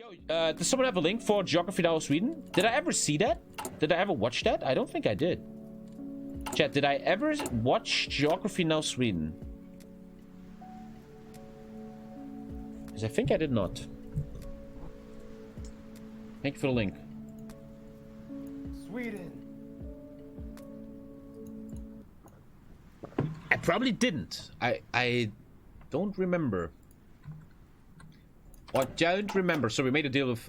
Yo, does someone have a link for Geography Now of Sweden? Did I ever see that? Did I ever watch that? I don't think I did. Chat, did I ever watch Geography Now Sweden? Because I think I did not. Thank you for the link. Sweden. I probably didn't. I don't remember. I don't remember. So we made a deal with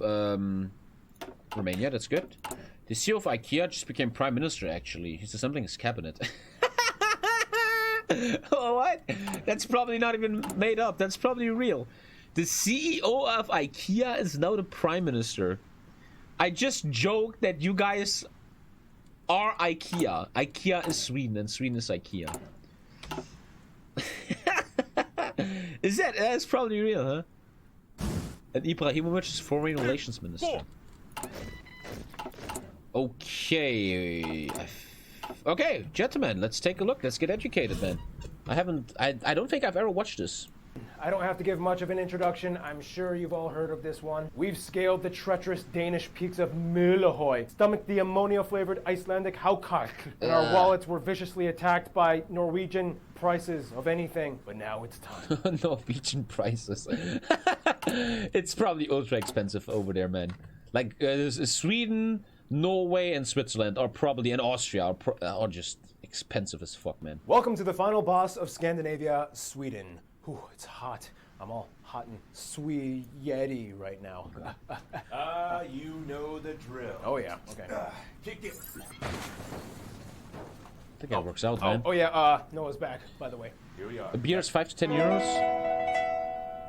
Romania. That's good. The CEO of IKEA just became prime minister, actually. He said something in his cabinet. Oh, what? That's probably not even made up. That's probably real. The CEO of IKEA is now the prime minister. I just joked that you guys are IKEA. IKEA is Sweden and Sweden is IKEA. Is that? That's probably real, huh? And Ibrahimovic is foreign relations minister. Okay. Okay, gentlemen, let's take a look. Let's get educated then. I don't think I've ever watched this. I don't have to give much of an introduction. I'm sure you've all heard of this one. We've scaled the treacherous Danish peaks of Møllehøj, stomached the ammonia-flavored Icelandic HOI4 and our wallets were viciously attacked by Norwegian prices of anything. But now it's time. Norwegian prices. It's probably ultra expensive over there, man. Like Sweden, Norway, and Switzerland are probably, and Austria are just expensive as fuck, man. Welcome to the final boss of Scandinavia, Sweden. Whew, it's hot. I'm all hot and sweaty right now. You know the drill. Oh yeah, okay. Kick it. I think that works out, man. Oh yeah, Noah's back, by the way. Here we are. A beer is 5 to 10 euros.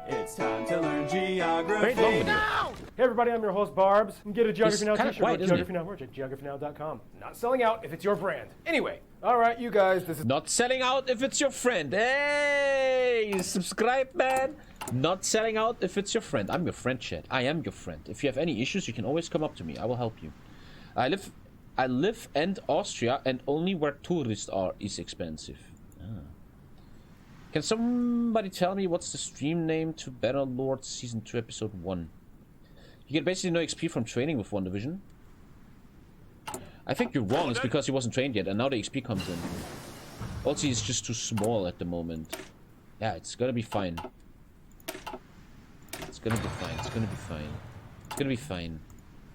It's time to learn geography. Great long video. Hey everybody, I'm your host Barbs. You can get a Geography Now kinda t-shirt quiet, at isn't it? Geography Now merch at geographynow.com. Not selling out if it's your brand. Anyway, alright you guys, this is Not selling out if it's your friend. Hey, subscribe, man. Not selling out if it's your friend. I'm your friend, chat. I am your friend. If you have any issues, you can always come up to me. I will help you. I live in Austria, and only where tourists are is expensive. Can somebody tell me what's the stream name to Bannerlord Season 2 Episode 1? You get basically no XP from training with one division. I think you're wrong. It's because he wasn't trained yet, and now the XP comes in. Also, he's just too small at the moment. Yeah, it's gonna be fine. It's gonna be fine. It's gonna be fine. It's gonna be fine.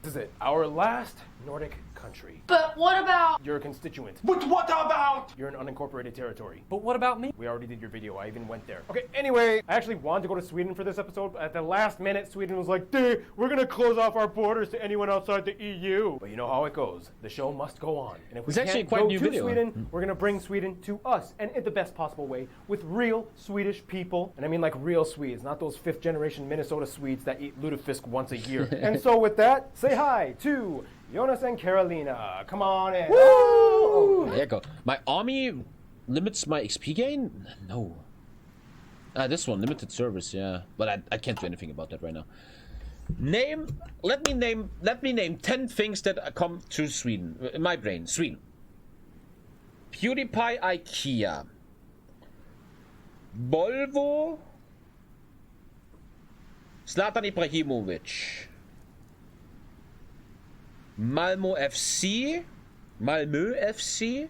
This is it. Our last Nordic country. But what about... You're a constituent. But what about? You're an unincorporated territory. But what about me? We already did your video. I even went there. Okay, anyway, I actually wanted to go to Sweden for this episode, but at the last minute, Sweden was like, dude, we're gonna close off our borders to anyone outside the EU. But you know how it goes. The show must go on. And if we It's actually can't quite a go new to video. Sweden, we're gonna bring Sweden to us, and in the best possible way, with real Swedish people. And I mean like real Swedes, not those 5th generation Minnesota Swedes that eat lutefisk once a year. And so with that, say hi to Jonas and Carolina. Come on in. Woo! There you go. My army limits my XP gain? No. This one, limited service, yeah. But I can't do anything about that right now. Let me name 10 things that come to Sweden. In my brain, Sweden. PewDiePie IKEA. Volvo. Zlatan Ibrahimovic. Malmö FC. Malmö FC.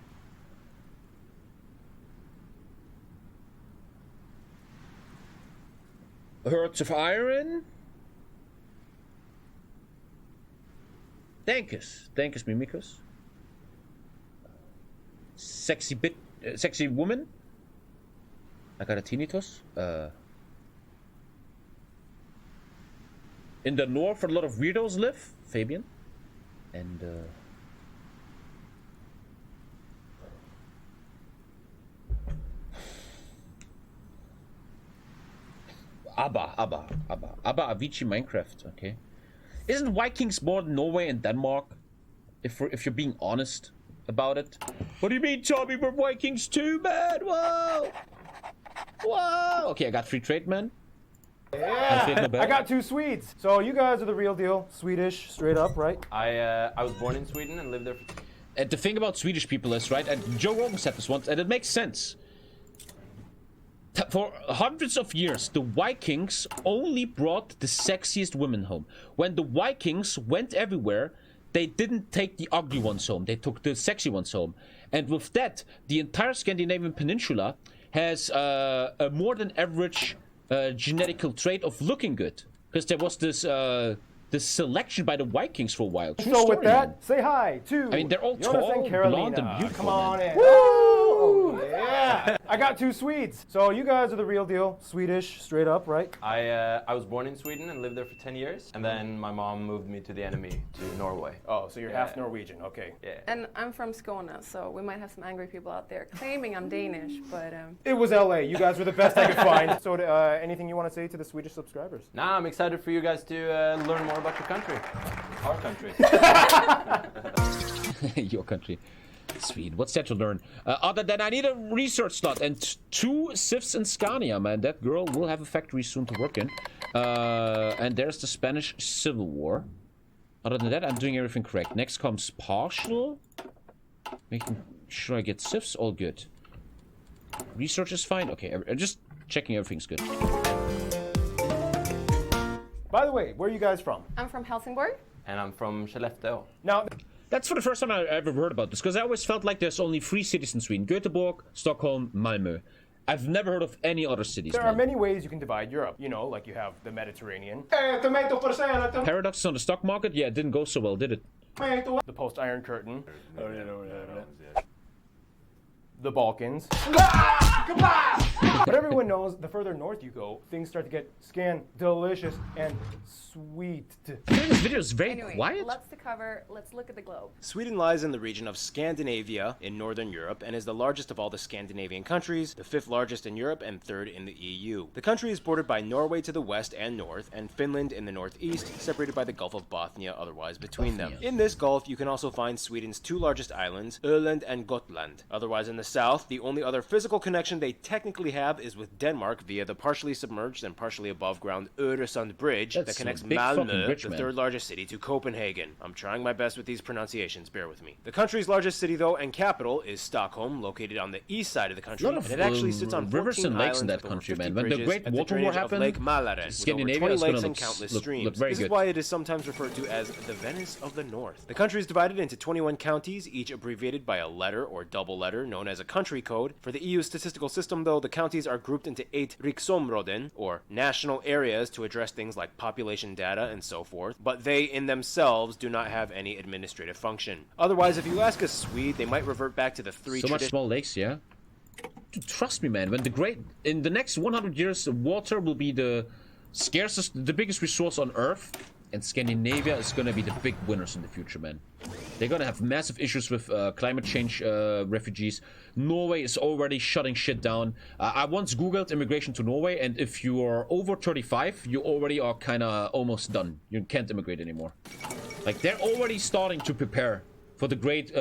Hearts of Iron. Dankus Mimicus. Sexy woman. I got a tinnitus. In the north, a lot of weirdos live. Fabian. And Abba, Avicii, Minecraft. Okay, isn't Vikings more than Norway and Denmark? If you're being honest about it. What do you mean, Tommy? We're Vikings too, man. Whoa. Okay, I got free trade, man. Yeah, I got 2 Swedes. So you guys are the real deal, Swedish, straight up, right? I was born in Sweden and lived there for... And the thing about Swedish people is, right, and Joe Rogan said this once, and it makes sense. For hundreds of years, the Vikings only brought the sexiest women home. When the Vikings went everywhere, they didn't take the ugly ones home. They took the sexy ones home. And with that, the entire Scandinavian peninsula has a more than average genetical trait of looking good. Because there was this selection by the Vikings for a while. True So story, with that, man. say hi to I mean, they're all Jonas tall, and Carolina. blonde, and beautiful. Come on man. in. Oh, yeah. I got 2 Swedes. So you guys are the real deal. Swedish, straight up, right? I was born in Sweden and lived there for 10 years, and then my mom moved me to the enemy, to Norway. Oh, so you're half Norwegian. Okay. Yeah. And I'm from Skåne, so we might have some angry people out there claiming I'm Danish, but It was LA. You guys were the best I could find. So anything you want to say to the Swedish subscribers? Now I'm excited for you guys to learn more about your country. Our country. Your country. Sweden. What's there to learn? Other than I need a research slot and 2 SIFs in Scania, man. That girl will have a factory soon to work in. And there's the Spanish Civil War. Other than that, I'm doing everything correct. Next comes partial. Making sure I get SIFs. All good. Research is fine. Okay, just checking everything's good. By the way, where are you guys from? I'm from Helsingborg. And I'm from Skellefteå. Now, That's for the first time I ever heard about this, because I always felt like there's only 3 cities in Sweden. Göteborg, Stockholm, Malmö. I've never heard of any other cities. there are man. many ways you can divide Europe. You know, like you have the Mediterranean, Paradoxes on the stock market? Yeah, it didn't go so well, did it? the post-Iron Curtain, the Balkans. But everyone knows the further north you go, things start to get delicious and sweet. This video is very Anyway, quiet. let's look at the globe. Sweden lies in the region of Scandinavia in northern Europe and is the largest of all the Scandinavian countries, the 5th largest in Europe and 3rd in the EU. The country is bordered by Norway to the west and north, and Finland in the northeast, separated by the Gulf of Bothnia otherwise between them. In this gulf, you can also find Sweden's 2 largest islands, Öland and Gotland. Otherwise in the south, the only other physical connection they technically have is with Denmark via the partially submerged and partially above ground Öresund Bridge that That's connects a big fucking Malmö, bridge, the man. 3rd largest city, to Copenhagen. I'm trying my best with these pronunciations, bear with me. The country's largest city, though, and capital is Stockholm, located on the east side of the country, A lot of and it actually sits on 14 rivers and lakes in islands that with over country, 50 man. When the bridges Great at the Water War drainage of happened, Lake Mälaren, with Scandinavia over 20 is gonna lakes and look- countless look streams. very This good. is why it is sometimes referred to as the Venice of the North. The country is divided into 21 counties, each abbreviated by a letter or double letter known as a country code. For the EU statistical system, though, the counties are grouped into 8 riksområden, or national areas, to address things like population data and so forth, but they in themselves do not have any administrative function. Otherwise, if you ask a Swede, they might revert back to the 3 So much small lakes, yeah? Dude, trust me, man. In the next 100 years, water will be the scarcest, the biggest resource on Earth, and Scandinavia is gonna be the big winners in the future, man. They're gonna have massive issues with climate change refugees. Norway is already shutting shit down. I once googled immigration to Norway, and if you are over 35, you already are kind of almost done. You can't immigrate anymore. Like, they're already starting to prepare for the great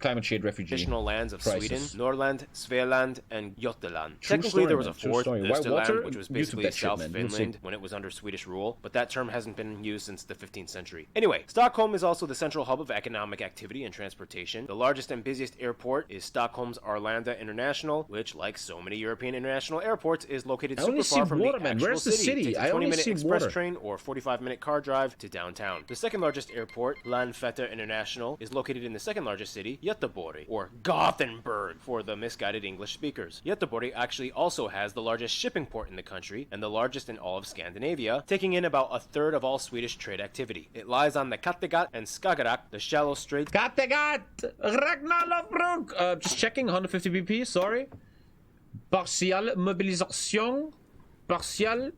climate change refugee traditional lands of crisis. Sweden, Norrland, Svealand, and Götaland. True Technically, story, there was man. a True 4th, story. Why water? Österland, which was YouTube basically that shit, South man. You'll see. Finland when it was under Swedish rule, but that term hasn't been used since the 15th century. Anyway, Stockholm is also the central hub of economic activity and transportation. The largest and busiest airport is Stockholm's Arlanda International, which, like so many European international airports, is located I only super far see from water, the man. actual Where's the city. city? It takes I a only 20-minute see express water. train or 45-minute car drive to downtown. The second largest airport, Landvetter International, is located in the second largest city, Göteborg, or Gothenburg for the misguided English speakers. Göteborg actually also has the largest shipping port in the country and the largest in all of Scandinavia, taking in about a third of all Swedish trade activity. It lies on the Kattegat and Skagerrak, the shallow strait. Kattegat! Ragnar Lothbrok! Just checking, 150 BP, sorry. Partial mobilisation. Partial.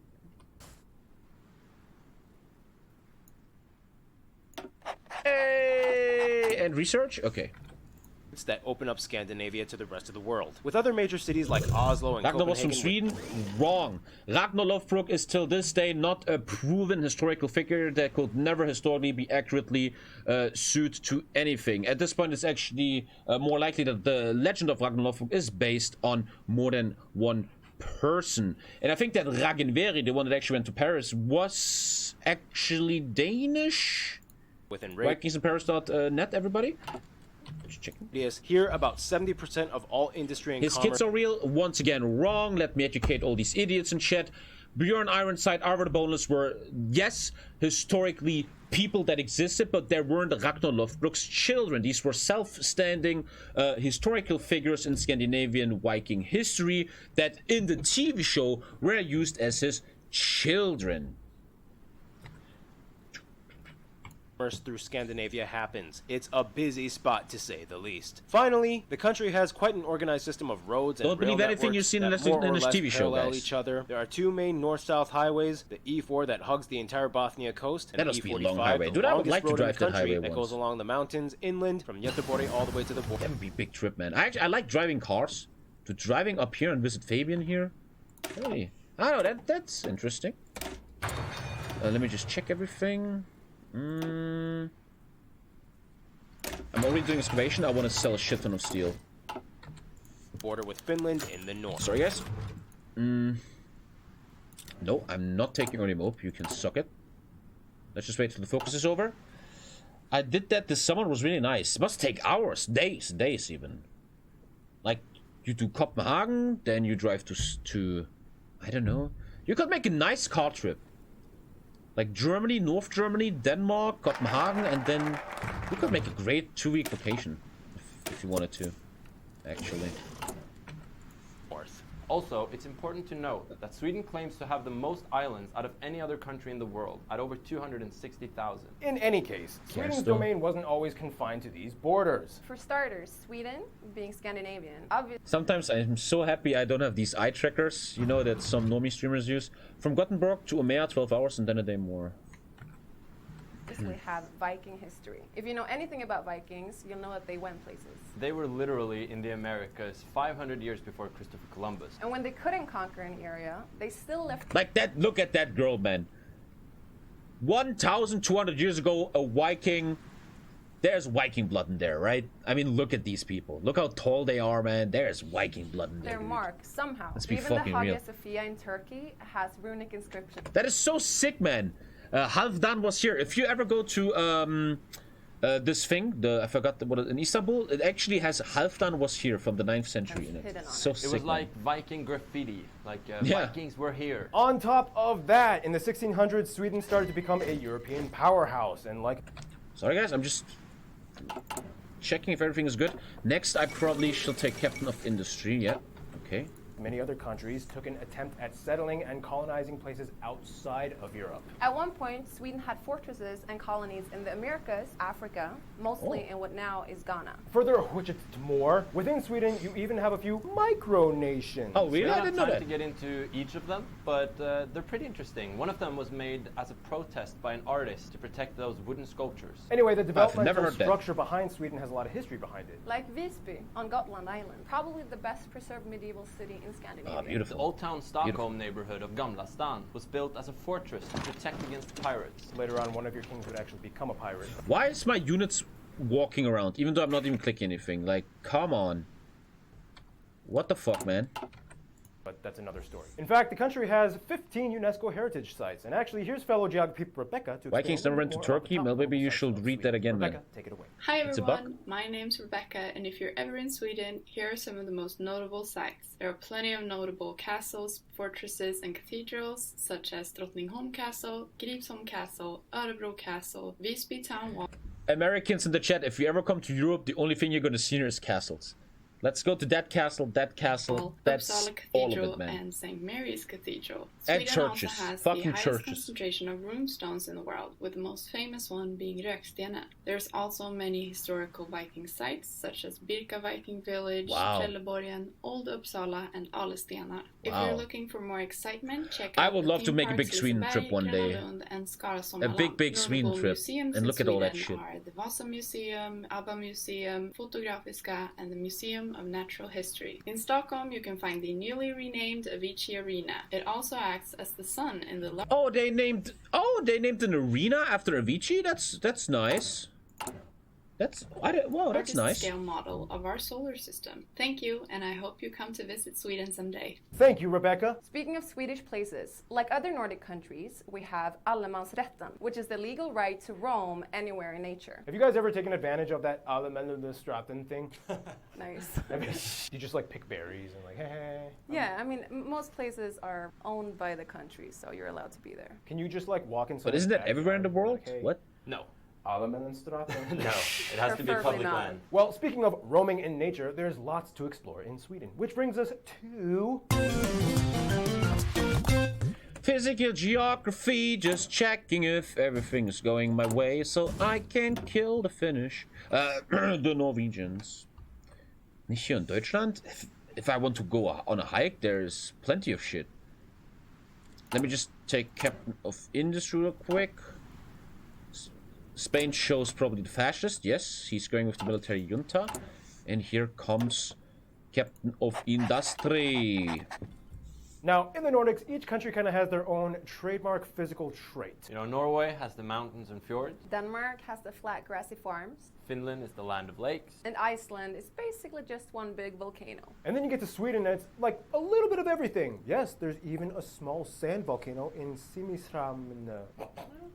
Hey! And research? Okay. That open up Scandinavia to the rest of the world. With other major cities like Oslo and Ragnar was from Copenhagen. Sweden? Wrong. Ragnar Lothbrok is till this day not a proven historical figure that could never historically be accurately suited to anything. At this point, it's actually more likely that the legend of Ragnar Lothbrok is based on more than one person. And I think that Ragnveri, the one that actually went to Paris, was actually Danish. Within Vikings in Paris.net, everybody? Just checking. Yes, here about 70% of all industry and His commerce. kids are real. Once again, wrong. Let me educate all these idiots in chat. Bjorn Ironside, Arvar the Boneless were, yes, historically people that existed, but there weren't Ragnar Lothbrok's children. These were self-standing historical figures in Scandinavian Viking history that in the TV show were used as his children. Through Scandinavia happens. It's a busy spot to say the least. Finally, the country has quite an organized system of roads and Don't rail believe anything you networks see in that this more or Danish less TV show, parallel guys. each other. There are two main north-south highways: the E4 that hugs the entire Bothnia coast, and That the must be a E45, long highway. the Dude, I would longest like to road in drive the that country highway that once. goes along the mountains inland from Göteborg all the way to the border. That would be a big trip, man. I like driving cars. To driving up here and visit Fabian here. Hey, I don't know, that's interesting. Let me just check everything. I'm already doing excavation. I want to sell a shit ton of steel. Border with Finland in the north. Sorry, guys. No, I'm not taking any mope. You can suck it. Let's just wait till the focus is over. I did that this summer. It was really nice. It must take hours, days even. Like, you do Copenhagen, then you drive to I don't know. You could make a nice car trip. Like Germany, North Germany, Denmark, Copenhagen, and then you could make a great 2-week vacation if you wanted to, actually. North. Also, it's important to note that Sweden claims to have the most islands out of any other country in the world, at over 260,000. In any case, Sweden's still. domain wasn't always confined to these borders. For starters, Sweden, being Scandinavian, obviously Sometimes I'm so happy I don't have these eye trackers, you know, that some normie streamers use. From Gothenburg to Umeå, 12 hours and then a day more. have Viking history. If you know anything about Vikings, you'll know that they went places. They were literally in the Americas 500 years before Christopher Columbus. And when they couldn't conquer an area, they still left. Like that, look at that girl, man. 1,200 years ago, a Viking. There's Viking blood in there, right? I mean, look at these people. Look how tall they are, man. There's Viking blood in there. Their dude. mark somehow. Let's be Even the fucking real. Hagia Sophia in Turkey has runic inscriptions. That is so sick, man. Halfdan was here. If you ever go to this thing, I forgot what in Istanbul, it actually has Halfdan was here from the 9th century in it. Hidden on So it. sick. It was man. like Viking graffiti, like Yeah. Vikings were here. On top of that, in the 1600s, Sweden started to become a European powerhouse, and like Sorry, guys. I'm just checking if everything is good. Next, I probably shall take Captain of Industry. Yeah. Okay. many other countries, took an attempt at settling and colonizing places outside of Europe. At one point, Sweden had fortresses and colonies in the Americas, Africa, mostly in what now is Ghana. Further which it's more, within Sweden you even have a few micronations. Oh, really? We I don't didn't have know time that. to get into each of them, but they're pretty interesting. One of them was made as a protest by an artist to protect those wooden sculptures. Anyway, the never developmental heard that. structure behind Sweden has a lot of history behind it. Like Visby on Gotland Island, probably the best preserved medieval city in Scandinavia. Ah, beautiful. The Old Town Stockholm neighborhood of Gamla Stan was built as a fortress to protect against pirates. Later on, one of your kings would actually become a pirate. Why is my units walking around, even though I'm not even clicking anything? Like, come on. What the fuck, man? But that's another story. In fact, the country has 15 UNESCO heritage sites. And actually, here's fellow geography Rebecca to Vikings explain a never little went to more about Turkey? the top Well, maybe level you sites should of read that Sweden. again, man. Rebecca, take it away. Hi It's a bug? everyone, my name's Rebecca, and if you're ever in Sweden, here are some of the most notable sites. There are plenty of notable castles, fortresses, and cathedrals, such as Drottningholm Castle, Gripsholm Castle, Örebro Castle, Visby Town Wall. Americans in the chat, if you ever come to Europe, the only thing you're gonna see here is castles. Let's go to that castle, that's Uppsala all of Cathedral it, man. and St. Mary's Cathedral. And Sweden churches. also has Fucking the highest churches. concentration of runestones in the world, with the most famous one being Rökstenen. There's also many historical Viking sites, such as Birka Viking Village, Wow. Trelleborgen, Old Uppsala, and Alestenar. If Wow. you're looking for more excitement, check I out would the love to theme make a big parks Sweden Liseberg, trip one day. Gröna Lund, and Skara A big Sommarland. Sweden Notable trip, museums and in look at all that Sweden shit. are the Vasa Museum, ABBA Museum, Fotografiska, and the Museum of Natural History. In Stockholm, you can find the newly renamed Avicii Arena. It also acts as the sun in the Oh, they named an arena after Avicii? That's nice. Wow, that's nice. Scale model of our solar system. Thank you, and I hope you come to visit Sweden someday. Thank you, Rebecca. Speaking of Swedish places, like other Nordic countries, we have allemansrätten, which is the legal right to roam anywhere in nature. Have you guys ever taken advantage of that allemansrätten thing? Nice. You just like pick berries and like, hey. Yeah, I mean, most places are owned by the country, so you're allowed to be there. Can you just like walk in? But isn't that everywhere in the world? Like, hey, What? No. allemansrätten? No. It has to be Preferably public not. land. Well, speaking of roaming in nature, there's lots to explore in Sweden, which brings us to Physical geography, just checking if everything's going my way so I can kill the Finnish. The Norwegians. Nicht hier in Deutschland? If I want to go on a hike, there's plenty of shit. Let me just take Captain of Industry real quick. Spain shows probably the fascist. Yes, he's going with the military junta. And here comes Captain of Industry. Now, in the Nordics, each country kind of has their own trademark physical trait. You know, Norway has the mountains and fjords. Denmark has the flat grassy farms, Finland is the land of lakes. and Iceland is basically just one big volcano. And then you get to Sweden, and it's like a little bit of everything. Yes, there's even a small sand volcano in Simrishamn.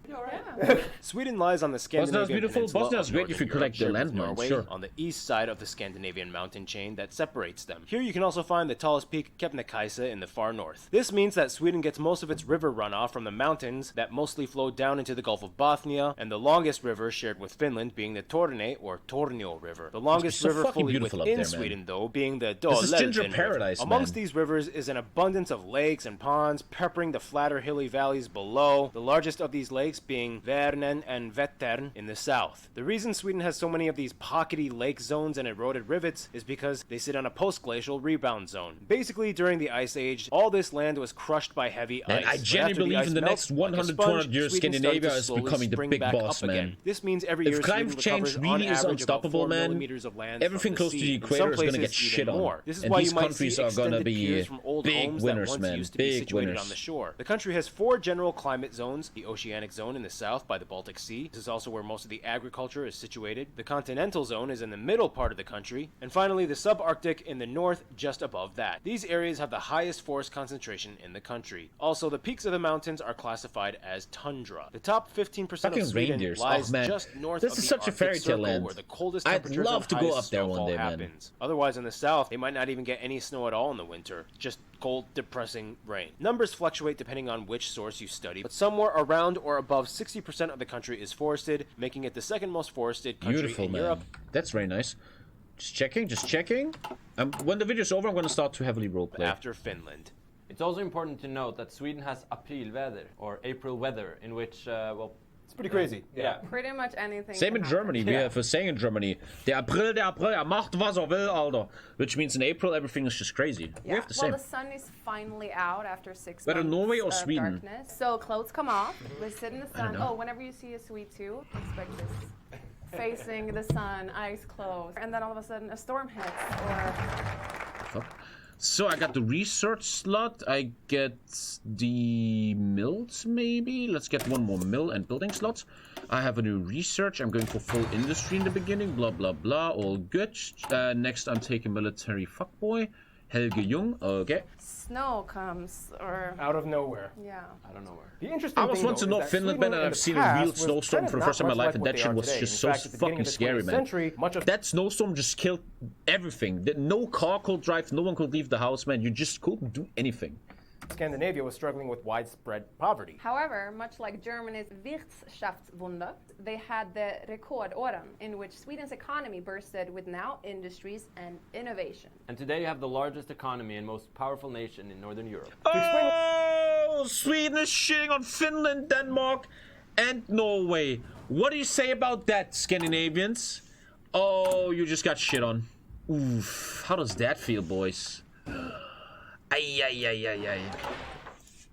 Yeah. Sweden lies on the Scandinavian beautiful. peninsula Bosnia's of great if you Northern collect the Europe, shared with landmass, Norway, sure. on the east side of the Scandinavian mountain chain that separates them. Here you can also find the tallest peak, Kebnekaise, in the far north. This means that Sweden gets most of its river runoff from the mountains that mostly flow down into the Gulf of Bothnia, and the longest river shared with Finland being the Torne or Tornio River. The longest so river fucking fully beautiful up within there, man. Sweden, though, being the This is Ginger Dalälven River. Paradise, Amongst man. these rivers is an abundance of lakes and ponds peppering the flatter hilly valleys below, the largest of these lakes being Värnen and Vättern in the south. The reason Sweden has so many of these pockety lake zones and eroded rivets is because they sit on a post-glacial rebound zone. Basically, during the Ice Age, all this land was crushed by heavy And ice. I But genuinely after the believe ice in the melts, next like a 100, sponge, 200 years, Sweden started Scandinavia to is slowly becoming the spring big back boss, up again. man. This means every year If climate Sweden change recovers on really is average about unstoppable, 4 man, millimeters of land everything from close to sea. the In equator some is gonna places, get even shit on. more. This is And why these you might countries see are gonna extended be piers from old big homes winners, that once man. used to be Big situated winners. on the shore. The country has 4 general climate zones: the oceanic zone in the south by the Baltic Sea. This is also where most of the agriculture is situated. The continental zone is in the middle part of the country, and finally the subarctic in the north just above that. These areas have the highest forest concentration in the country. Also, the peaks of the mountains are classified as tundra. The top 15% Fucking of Sweden reindeers. lies Oh, man. just north This of is the such a Arctic fairy tale Circle, land. where the coldest I'd temperatures love and to go highest up there one snowfall day, man. happens. Otherwise, in the south, they might not even get any snow at all in the winter. Just cold, depressing rain. Numbers fluctuate depending on which source you study, but somewhere around or above 60% of the country is forested, making it the second most forested country Beautiful, in man. Europe. That's very nice. Just checking, just checking. When the video's over, I'm gonna start to heavily roleplay. After Finland. It's also important to note that Sweden has aprilväder, or April weather, in which, It's pretty crazy. yeah. Pretty much anything. Same can in happen. Germany. We have a saying in Germany: Der April, er macht was er will, Alter. Which means in April everything is just crazy. We Yeah. have the Well, same. the sun is finally out after 6 Better months Norway or of Sweden? darkness. So clothes come off. We sit in the sun. know. Oh, whenever you see a Swede too, expect this. Facing the sun, eyes closed, and then all of a sudden a storm hits. Or So I got the research slot. I get the mills, maybe. Let's get one more mill and building slots. I have a new research. I'm going for full industry in the beginning. Blah blah blah. All good. Next, I'm taking military fuckboy. Helge Jung. Okay. snow comes, or Out of nowhere. yeah. I don't know where. The interesting I was thing, once though, in is North that Finland, Sweden man, and in I've the seen a past real was snowstorm kind for the not first time in my much life, like and what that they shit are was today. just In so fact, at the beginning fucking of the scary, 20th man. century, much of That snowstorm just killed everything. No car could drive, no one could leave the house, man. You just couldn't do anything. Scandinavia was struggling with widespread poverty. However, much like Germany's Wirtschaftswunder, they had the rekordåren, in which Sweden's economy bursted with now industries and innovation. And today you have the largest economy and most powerful nation in Northern Europe. Oh, Sweden is shitting on Finland, Denmark, and Norway. What do you say about that, Scandinavians? Oh, you just got shit on. Oof. How does that feel, boys? Ay, ay, ay, ay, ay.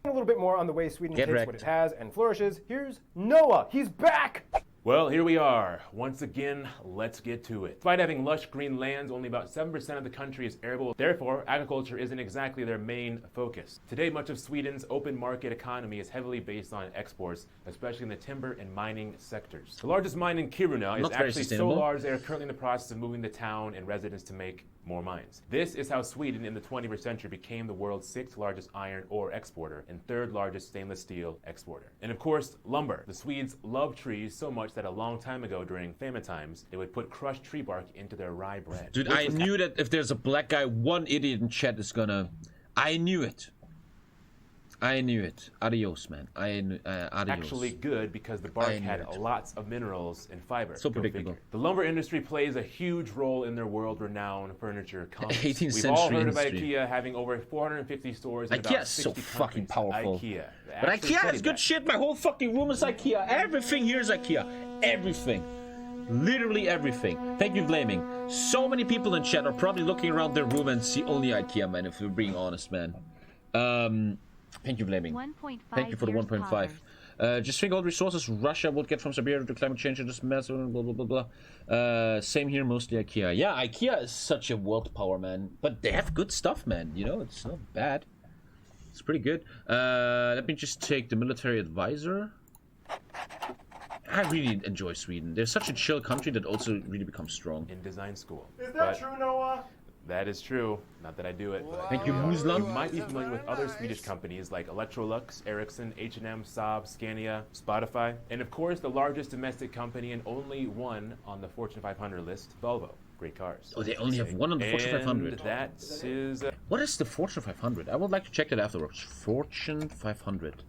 A little bit more on the way Sweden Get takes wrecked. what it has and flourishes. Here's Noah. He's back! Well, here we are. Once again, let's get to it. Despite having lush green lands, only about 7% of the country is arable. Therefore, agriculture isn't exactly their main focus. Today, much of Sweden's open market economy is heavily based on exports, especially in the timber and mining sectors. The largest mine in Kiruna is actually so large they are currently in the process of moving the town and residents to make more mines. This is how Sweden in the 21st century became the world's 6th largest iron ore exporter and 3rd largest stainless steel exporter. And of course, lumber. The Swedes love trees so much that a long time ago during famine times, they would put crushed tree bark into their rye bread. Dude, I knew that if there's a black guy, one idiot in chat is gonna... I knew it. I knew it. Adios, man. Adios. Actually good because the bark had lots of minerals and fiber. So predictable. The lumber industry plays a huge role in their world-renowned furniture commerce. 18th We've all heard century of IKEA having over 450 stores in IKEA about is 60 so countries. fucking powerful. IKEA. But IKEA is good shit. My whole fucking room is IKEA. Everything here is IKEA. Everything. Literally everything. Thank you, Blaming. So many people in chat are probably looking around their room and see only IKEA, man, if we're being honest, man. Thank you, Blaming. Thank you for the 1.5. Just think all the resources Russia would get from Siberia to climate change and this mess, blah, blah, blah, blah. Same here, mostly IKEA. Yeah, IKEA is such a world power, man. But they have good stuff, man. You know, it's not bad. It's pretty good. Let me just take the military advisor. I really enjoy Sweden. They're such a chill country that also really becomes strong. In design school. Is that true, Noah? That is true. Not that I do it. But Thank you, you Muslim. might be familiar with other Swedish companies like Electrolux, Ericsson, H&M, Saab, Scania, Spotify, and of course the largest domestic company and only one on the Fortune 500 list, Volvo. Great cars. Oh, they only have one on the Fortune 500. That is... What is the Fortune 500? I would like to check that afterwards. Fortune 500.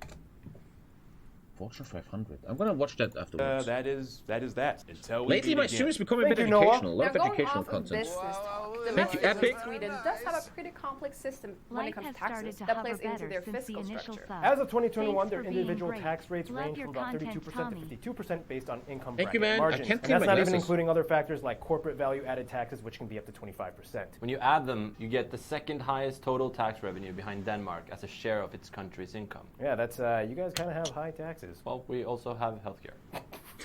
Fortune 500. I'm gonna watch that afterwards. That is that. Until we Lately, my stream is becoming a bit educational. A lot of educational content. The Thank you, Western Epic. Sweden does have a pretty complex system when it comes to taxes that plays into their fiscal structure. As of 2021, their individual tax rates range from about 32% to 52% based on income Thank you, bracket man. I margins. can't And clear that's my not even glasses. including other factors like corporate value-added taxes, which can be up to 25%. When you add them, you get the second highest total tax revenue behind Denmark as a share of its country's income. Yeah, that's you guys kind of have high taxes. Well, we also have healthcare.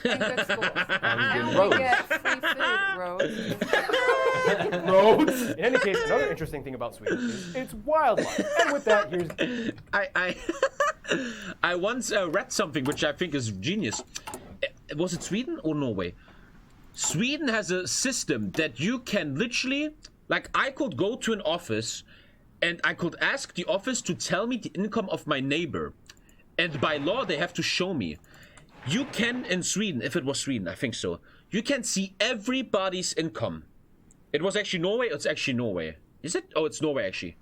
And good schools. And we roads. get free food, roads. Roads. In any case, another interesting thing about Sweden is its wildlife. And with that, here's... I once read something which I think is genius. Was it Sweden or Norway? Sweden has a system that you can literally, like, I could go to an office and I could ask the office to tell me the income of my neighbor. And by law, they have to show me. You can, in Sweden, if it was Sweden, I think so, you can see everybody's income. It was actually Norway, it's actually Norway. Is it? Oh, it's Norway, actually.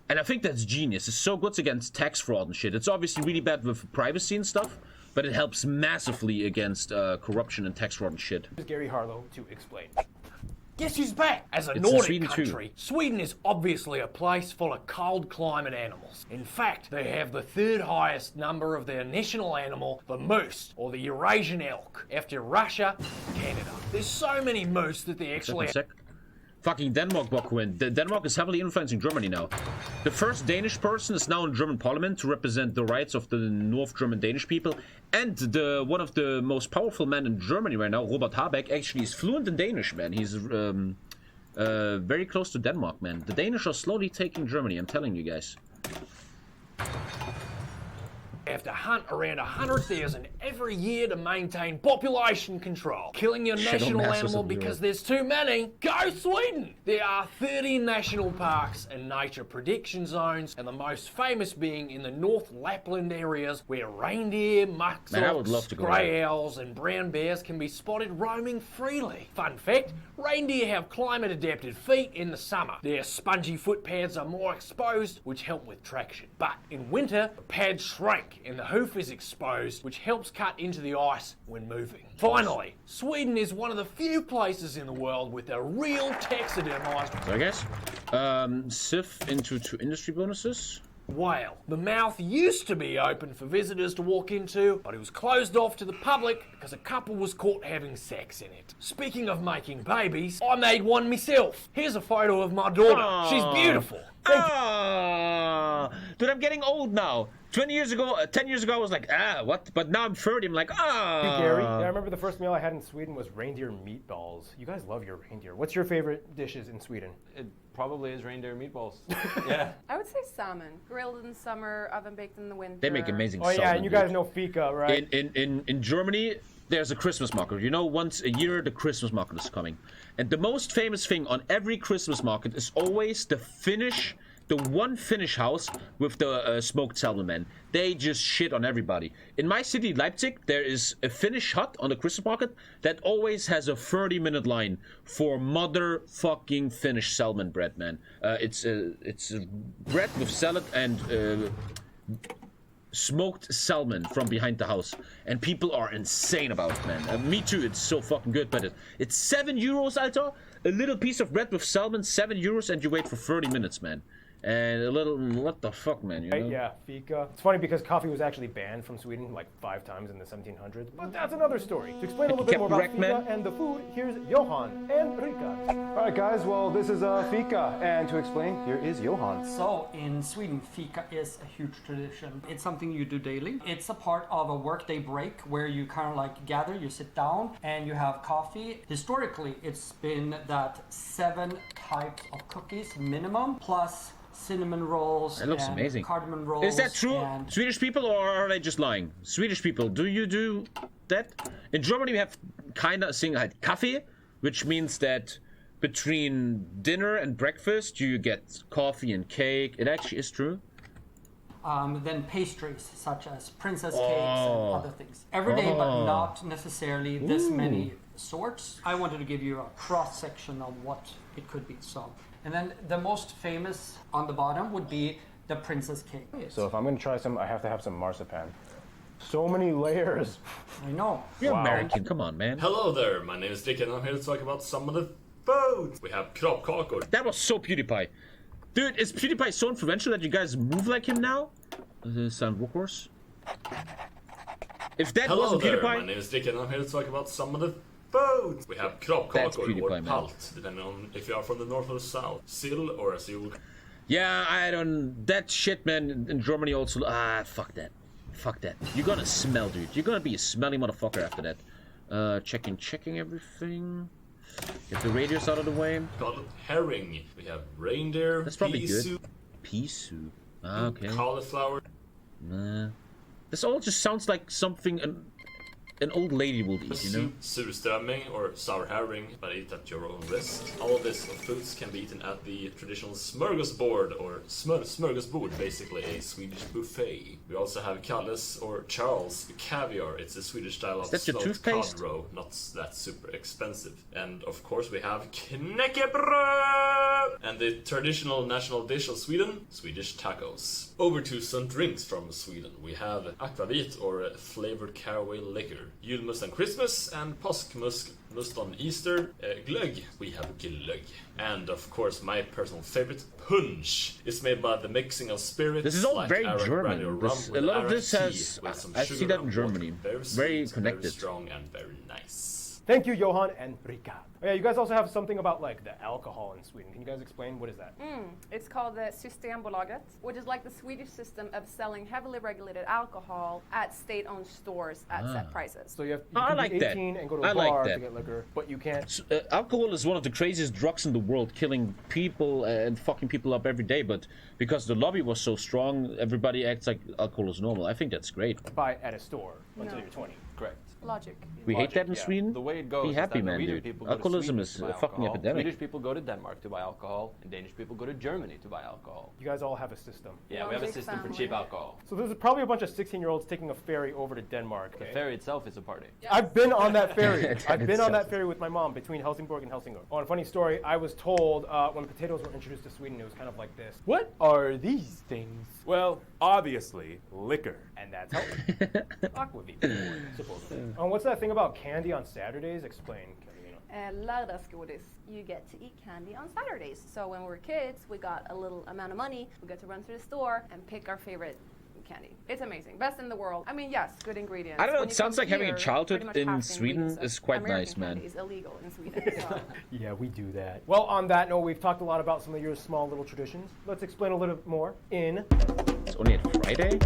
And I think that's genius. It's so good against tax fraud and shit. It's obviously really bad with privacy and stuff, but it helps massively against corruption and tax fraud and shit. Here's Gary Harlow to explain. Guess who's back? As a It's in Nordic Sweden too. country, Sweden is obviously a place full of cold climate animals. In fact, they have the 3rd highest number of their national animal, the moose, or the Eurasian elk, after Russia and Canada. There's so many moose that they actually... Fucking Denmark, Bokuin. Denmark is heavily influencing Germany now. The first Danish person is now in German parliament to represent the rights of the North German Danish people. And one of the most powerful men in Germany right now, Robert Habeck, actually is fluent in Danish, man. He's very close to Denmark, man. The Danish are slowly taking Germany, I'm telling you guys. have to hunt around 100,000 every year to maintain population control. Killing your national animal because there's too many. Go Sweden! There are 30 national parks and nature prediction zones, and the most famous being in the North Lapland areas where reindeer, musk ox, grey owls and brown bears can be spotted roaming freely. Fun fact, reindeer have climate-adapted feet in the summer. Their spongy foot pads are more exposed, which help with traction. But in winter, the pads shrink and the hoof is exposed, which helps cut into the ice when moving. Finally, Sweden is one of the few places in the world with a real taxidermized SIF into 2 industry bonuses. whale. The mouth used to be open for visitors to walk into, but it was closed off to the public because a couple was caught having sex in it. Speaking of making babies, I made one myself. Here's a photo of my daughter. She's beautiful. Ah, dude, I'm getting old now. 10 years ago, I was like, what? But now I'm 30. I'm like, Gary, yeah, I remember the first meal I had in Sweden was reindeer meatballs. You guys love your reindeer. What's your favorite dishes in Sweden? It probably is reindeer meatballs. Yeah. I would say salmon, grilled in summer, oven baked in the winter. They make amazing Oh salmon. yeah, and you dude. guys know fika, right? In Germany, there's a Christmas market. You know, once a year the Christmas market is coming, and the most famous thing on every Christmas market is always the one Finnish house with the smoked salmon, man. They just shit on everybody. In my city, Leipzig, there is a Finnish hut on the Christmas market that always has a 30-minute line for motherfucking Finnish salmon bread, man. It's a bread with salad and smoked salmon from behind the house, and people are insane about it, man. Me too. It's so fucking good, but it's 7 euros, Alter. A little piece of bread with salmon, 7 euros, and you wait for 30 minutes, man. And a little, what the fuck, man, you know? Yeah, fika. It's funny because coffee was actually banned from Sweden like 5 times in the 1700s, but that's another story. To explain a little bit more about fika and the food, here's Johan and Rika. All right, guys, well, this is fika, and to explain, here is Johan. So, in Sweden, fika is a huge tradition. It's something you do daily. It's a part of a workday break where you kind of like gather, you sit down, and you have coffee. Historically, it's been that 7 types of cookies minimum, plus cinnamon rolls. It looks and amazing. Cardamom rolls. Is that true? Swedish people, or are they just lying? Swedish people, do you do that? In Germany, we have kind of a thing like Kaffee, which means that between dinner and breakfast, you get coffee and cake. It actually is true. Then pastries, such as princess cakes and other things. Every day, but not necessarily this many sorts. I wanted to give you a cross-section of what it could be. So. And then the most famous on the bottom would be the princess cake. So if I'm going to try some, I have to have some marzipan. So many layers. I know. You're American, come on, man. Hello there, my name is Dick and I'm here to talk about some of the food. We have kroppkakor. That was so PewDiePie. Dude, is PewDiePie so influential that you guys move like him now? Sound workhorse? If that wasn't there, PewDiePie... my name is Dick and I'm here to talk about some of the food. We have kroppkakor or man. palt, depending on if you are from the north or the south. Sill or azul. Yeah, I don't... That shit, man, in Germany also... fuck that. Fuck that. You're gonna smell, dude. You're gonna be a smelly motherfucker after that. Checking everything. Get the radius out of the way. Called herring. We have reindeer. That's probably pea good. soup, Pea soup. Okay. cauliflower. This all just sounds like something an old lady will eat, you know? Surströmming or sour herring, but eat at your own risk. All of these foods can be eaten at the traditional smörgåsbord or smörgåsbord, basically a Swedish buffet. We also have Kalles or Charles caviar. It's a Swedish style of smoked cod roe, not that super expensive. And of course we have knäckebröd! And the traditional national dish of Sweden, Swedish tacos. Over to some drinks from Sweden. We have akvavit or flavored caraway liquor. Julmust on Christmas and påskmust on Easter. Glögg, we have glögg. And of course my personal favorite, punch. It's made by the mixing of spirits. This is all like very Arrack German. brandy or rum A with lot of Arrack this tea has... with some I sugar see that and in Germany. water. Very Very sweet, connected. very strong and very nice. Thank you, Johan and Rika. Oh, yeah, you guys also have something about like the alcohol in Sweden. Can you guys explain what is that? It's called the Systembolaget, which is like the Swedish system of selling heavily regulated alcohol at state-owned stores at set prices. So you I can like be that. 18 and go to I a like bar that. to get liquor, but you can't. Alcohol is one of the craziest drugs in the world, killing people and fucking people up every day. But because the lobby was so strong, everybody acts like alcohol is normal. I think that's great. Buy at a store until you're 20. Correct. Logic. We hate that in yeah. Sweden. The way it goes Be is happy, that man, Norwegian dude. people go to Alcoholism Sweden is to buy a fucking alcohol. epidemic. Swedish people go to Denmark to buy alcohol, and Danish people go to Germany to buy alcohol. You guys all have a system. Yeah, we have a system for cheap alcohol. So there's probably a bunch of 16-year-olds taking a ferry over to Denmark. The ferry itself is a party. I've been on that ferry. I've been on itself. that ferry with my mom between Helsingborg and Helsingør. Oh, and a funny story, I was told when potatoes were introduced to Sweden, it was kind of like this. What are these things? Well, obviously, liquor. And that's how aquavit, supposedly. What's that thing about candy on Saturdays? Explain, Carolina. Lördagsgodis. You get to eat candy on Saturdays. So when we were kids, we got a little amount of money. We got to run to the store and pick our favorite candy. It's amazing. Best in the world. I mean, yes, good ingredients. I don't know, When it you sounds come like having a here, childhood pretty much in half the Sweden ingredients is of quite American nice, man. candy is illegal in Sweden. So. Yeah, we do that. Well, on that note, we've talked a lot about some of your small little traditions. Let's explain a little bit more in... It's only at Friday?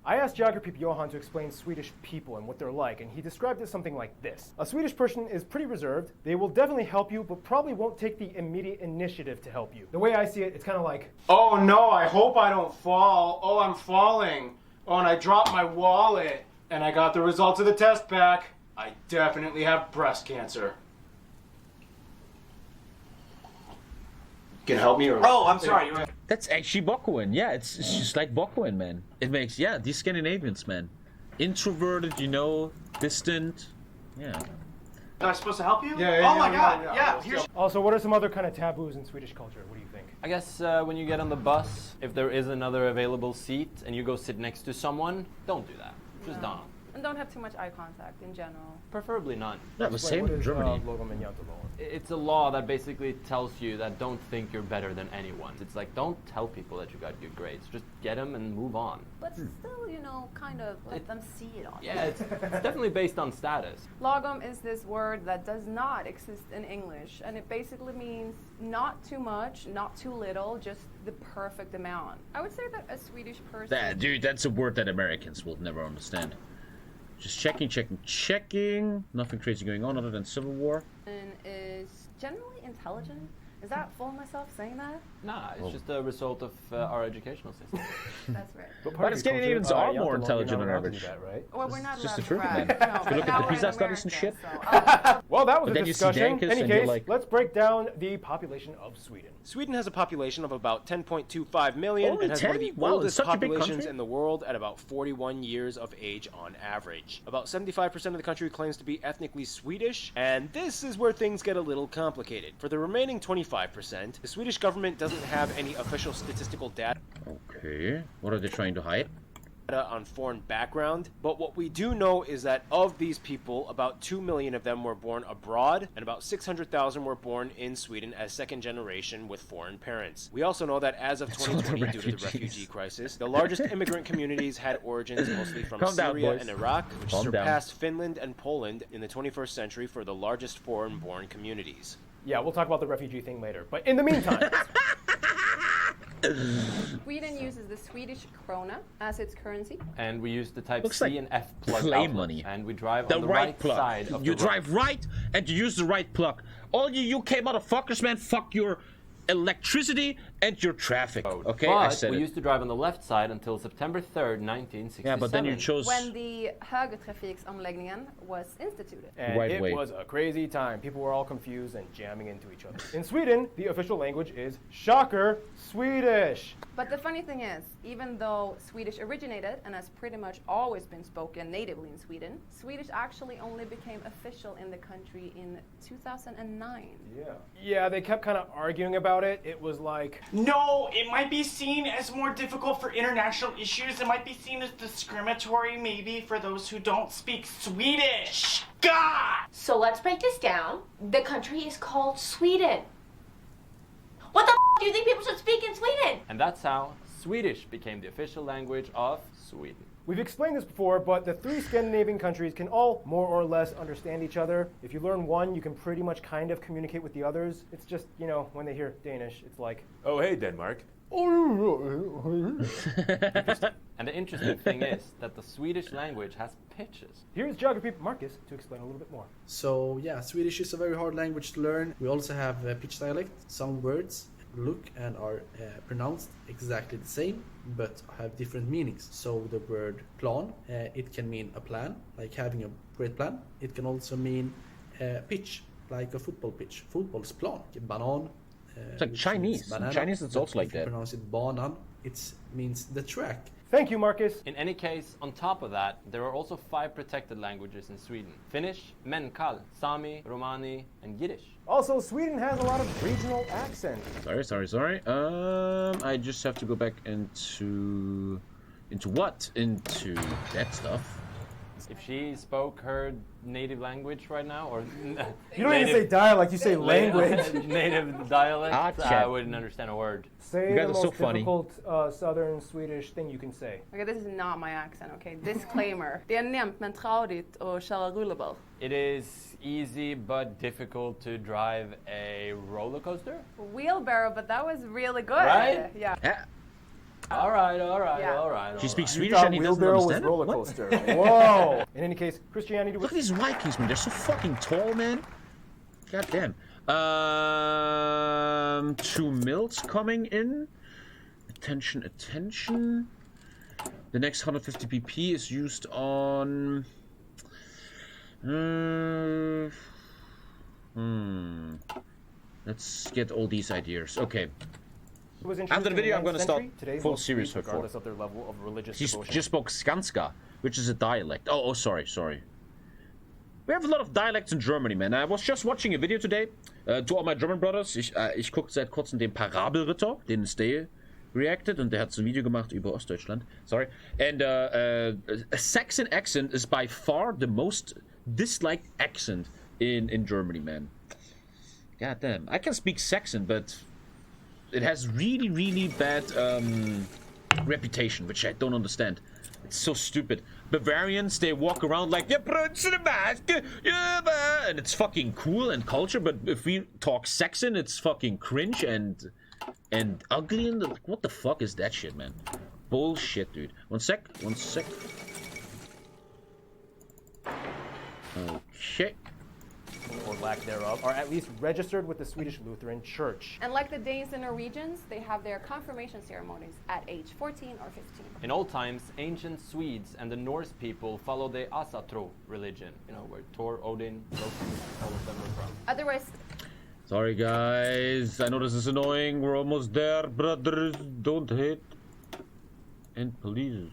I asked geography Johan to explain Swedish people and what they're like, and he described it something like this. A Swedish person is pretty reserved. They will definitely help you, but probably won't take the immediate initiative to help you. The way I see it, it's kind of like, Oh no, I hope I don't fall. Oh, I'm falling. Oh, and I dropped my wallet. And I got the results of the test back. I definitely have breast cancer. Can help me or... Oh, I'm sorry. You're right. That's actually Bokuen. Yeah, it's just like Bokuen, man. It makes, yeah, these Scandinavians, man. Introverted, you know, distant. Yeah. Am I supposed to help you? Yeah, oh my god, yeah. Here's Also, what are some other kind of taboos in Swedish culture? What do you think? I guess when you get on the bus, if there is another available seat and you go sit next to someone, don't do that. Just No. don't. And don't have too much eye contact in general. Preferably none. Yeah, the same in Germany. It's a law that basically tells you that don't think you're better than anyone. It's like, don't tell people that you got good grades. Just get them and move on. But still, you know, kind of let them see it on Yeah, it's definitely based on status. Lagom is this word that does not exist in English, and it basically means not too much, not too little, just the perfect amount. I would say that a Swedish person... Dude, that's a word that Americans will never understand. Just checking. Nothing crazy going on other than civil war. is generally intelligent. Is that full of myself saying that? Nah, it's just a result of our educational system. That's right. But Scandinavians are more intelligent on average. Right? Well, we're not It's just allowed the to truth, brag. man. No, If you look now at the we're PISA in studies and America, shit. so, Well, that was But a then you see discussion. Dankes Any and you're case, like- let's break down the population of Sweden. Sweden has a population of about 10.25 million Only and has one of 10? the Wow, oldest it's such a big populations country. in the world at about 41 years of age on average. About 75% of the country claims to be ethnically Swedish, and this is where things get a little complicated. For the remaining 25%, the Swedish government doesn't have any official statistical data Okay, what are they trying to hide? on foreign background, but what we do know is that of these people, about 2 million of them were born abroad, and about 600,000 were born in Sweden as second generation with foreign parents. We also know that as of It's all the 2020, due to the refugees. refugee crisis, the largest immigrant communities had origins mostly from Calm down, Syria boys. and Iraq, which Calm down. surpassed Finland and Poland in the 21st century for the largest foreign-born communities. Yeah, we'll talk about the refugee thing later. But in the meantime, Sweden uses the Swedish krona as its currency. And we use the type Looks C like and F plug play outlets, money. and we drive The on the right right plug. side of You the road. drive right and you use the right plug. All you UK motherfuckers, man, fuck your electricity and your traffic. Okay, I But said we it. used to drive on the left side until September 3rd, 1967. Yeah, but then you chose When the högertrafiksomläggningen was instituted. and Right it way. was a crazy time. People were all confused and jamming into each other. In Sweden, the official language is, shocker, Swedish. But the funny thing is, even though Swedish originated and has pretty much always been spoken natively in Sweden, Swedish actually only became official in the country in 2009. Yeah, they kept kind of arguing about it. It was like, No, it might be seen as more difficult for international issues. It might be seen as discriminatory, maybe, for those who don't speak Swedish. God! So let's break this down. The country is called Sweden. What the do you think people should speak in Sweden? And that's how Swedish became the official language of Sweden. we've explained this before, but the three Scandinavian countries can all more or less understand each other. If you learn one, you can pretty much kind of communicate with the others. It's just, you know, when they hear Danish, it's like, Oh, hey, Denmark. And the interesting thing is that the Swedish language has pitches. Here's geography Marcus to explain a little bit more. So yeah, Swedish is a very hard language to learn. We also have pitch dialect. Some words look and are pronounced exactly the same, but have different meanings. So the word plan, it can mean a plan, like having a great plan. It can also mean pitch, like a football pitch. Football's plan. Banan. It's like Chinese. In Chinese, it's also like that. Pronounce it banan. It means the track. Thank you, Marcus. In any case, on top of that, there are also 5 protected languages in Sweden. Finnish, Menkal, Sami, Romani, and Yiddish. Also, Sweden has a lot of regional accents. Sorry. I just have to go back into what? Into that stuff. If she spoke her native language right now, or You don't even say dialect, you say language. Native dialect, I chat. wouldn't understand a word. Say You the guys are most so funny. difficult southern Swedish thing you can say. Okay, this is not my accent, okay? Disclaimer. Det nämnt men tradigt och köra rulleball. It is easy but difficult to drive a roller coaster. Wheelbarrow, but that was really good. Right? Yeah. All right, all right, Yeah. all right. She speaks You Swedish thought and he doesn't wheelbarrow was understand it? roller What? coaster. Whoa! In any case, Christianity was... Look at these Vikings, man. They're so fucking tall, man. God damn. 2 mils coming in. Attention, attention. The next 150 PP is used on... Let's get all these ideas. Okay. was After the video, I'm going to start Today, full most series Swedes, for regardless of their level of religious He devotion. just spoke Skanska, which is a dialect. Oh, sorry. We have a lot of dialects in Germany, man. I was just watching a video today. To all my German brothers. Ich gucke seit kurzem den Parabelritter, den Stay reacted, und der hat so ein Video gemacht über Ostdeutschland. Sorry. And a Saxon accent is by far the most disliked accent in Germany, man. God damn. I can speak Saxon, but it has really, really bad reputation, which I don't understand. It's so stupid. Bavarians, they walk around like, and it's fucking cool and culture, but if we talk Saxon, it's fucking cringe and ugly, and like, what the fuck is that shit, man? Bullshit, dude. One sec. Okay. Or lack thereof, are at least registered with the Swedish Lutheran Church. And like the Danes and Norwegians, they have their confirmation ceremonies at age 14 or 15. In old times, ancient Swedes and the Norse people followed the Asatro religion, where Thor, Odin, Loki, all of them were from. Otherwise, Sorry, guys. I know this is annoying. We're almost there, brothers. Don't hate. And please.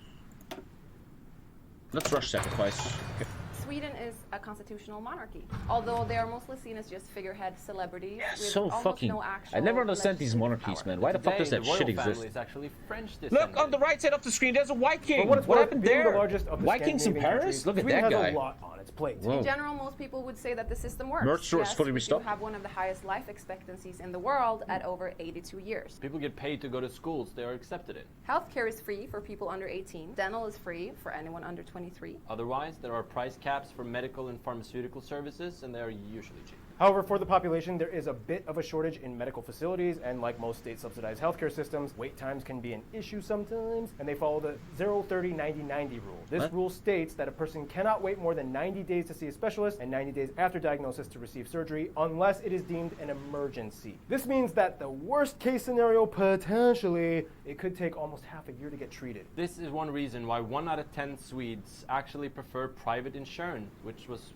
Let's rush sacrifice. Okay. Sweden is a constitutional monarchy, although they are mostly seen as just figurehead celebrities with So almost fucking. no actual I never understand these legislative monarchies, power. man. Why the fuck does Today, that the royal shit family exist? is actually French Look descended. on the right side of the screen. There's a Viking. For what it's What worth, happened being there? the largest of the Vikings in Scandinavian Paris? countries, Look at Sweden that has guy. a lot on its plate. Whoa. In general, most people would say that the system works. Merch store is fully we do restocked. have one of the highest life expectancies in the world at over 82 years. People get paid to go to schools. They are accepted in. Healthcare is free for people under 18. Dental is free for anyone under 23. Otherwise, there are price caps for medical and pharmaceutical services, and they are usually cheap. However, for the population, there is a bit of a shortage in medical facilities, and like most state-subsidized healthcare systems, wait times can be an issue sometimes, and they follow the 0-30-90-90 rule. This What? rule states that a person cannot wait more than 90 days to see a specialist and 90 days after diagnosis to receive surgery unless it is deemed an emergency. This means that the worst case scenario, potentially, it could take almost half a year to get treated. This is one reason why 1 out of 10 Swedes actually prefer private insurance, which was,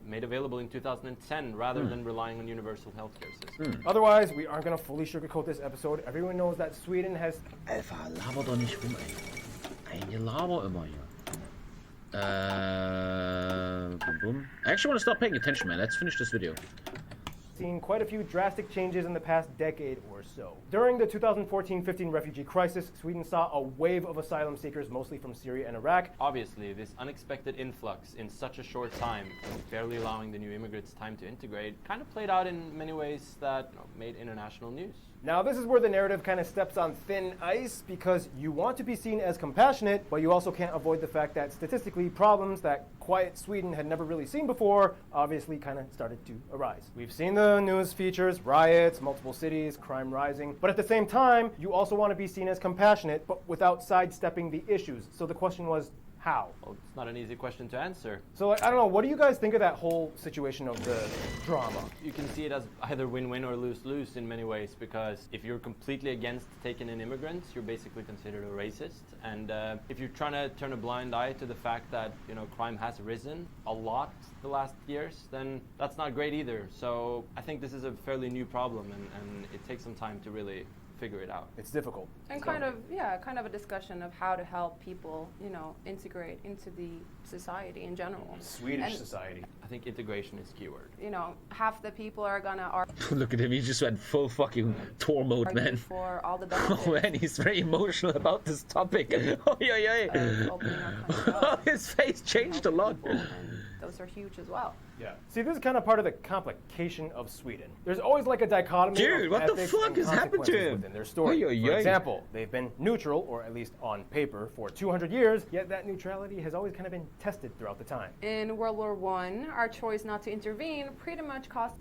made available in 2010 rather than relying on universal healthcare system. Otherwise, we aren't going to fully sugarcoat this episode. Everyone knows that Sweden has... Alpha, laber doch nicht rum, ey. Ein Gelaber immer hier. Boom, boom. I actually want to start paying attention, man. Let's finish this video. seen quite a few drastic changes in the past decade or so. During the 2014-15 refugee crisis, Sweden saw a wave of asylum seekers, mostly from Syria and Iraq. Obviously, this unexpected influx in such a short time, barely allowing the new immigrants time to integrate, kind of played out in many ways that made international news. Now, this is where the narrative kind of steps on thin ice, because you want to be seen as compassionate, but you also can't avoid the fact that statistically, problems that quiet Sweden had never really seen before obviously kind of started to arise. We've seen the news features, riots, multiple cities, crime rising, but at the same time, you also want to be seen as compassionate, but without sidestepping the issues. So the question was, how? Well, it's not an easy question to answer. So, I don't know, what do you guys think of that whole situation of the drama? You can see it as either win-win or lose-lose in many ways, because if you're completely against taking in immigrants, you're basically considered a racist. And if you're trying to turn a blind eye to the fact that, crime has risen a lot the last years, then that's not great either. So I think this is a fairly new problem, and it takes some time to really figure it out. It's difficult. And kind of a discussion of how to help people, you know, integrate into the society in general. Swedish And, society. I think integration is keyword. You know, half the people are gonna Look at him, he just went full fucking tour mode, argue man. for all the Oh benefits. man, he's very emotional about this topic. Oh yeah. Opening our country up. His face changed a lot. And those are huge as well. Yeah. See, this is kind of part of the complication of Sweden. There's always like a dichotomy Dude, of what the ethics fuck and has happened to consequences him? within their story. Oy, oy, For oy. example, they've been neutral, or at least on paper, for 200 years, yet that neutrality has always kind of been tested throughout the time. In World War I, our choice not to intervene pretty much cost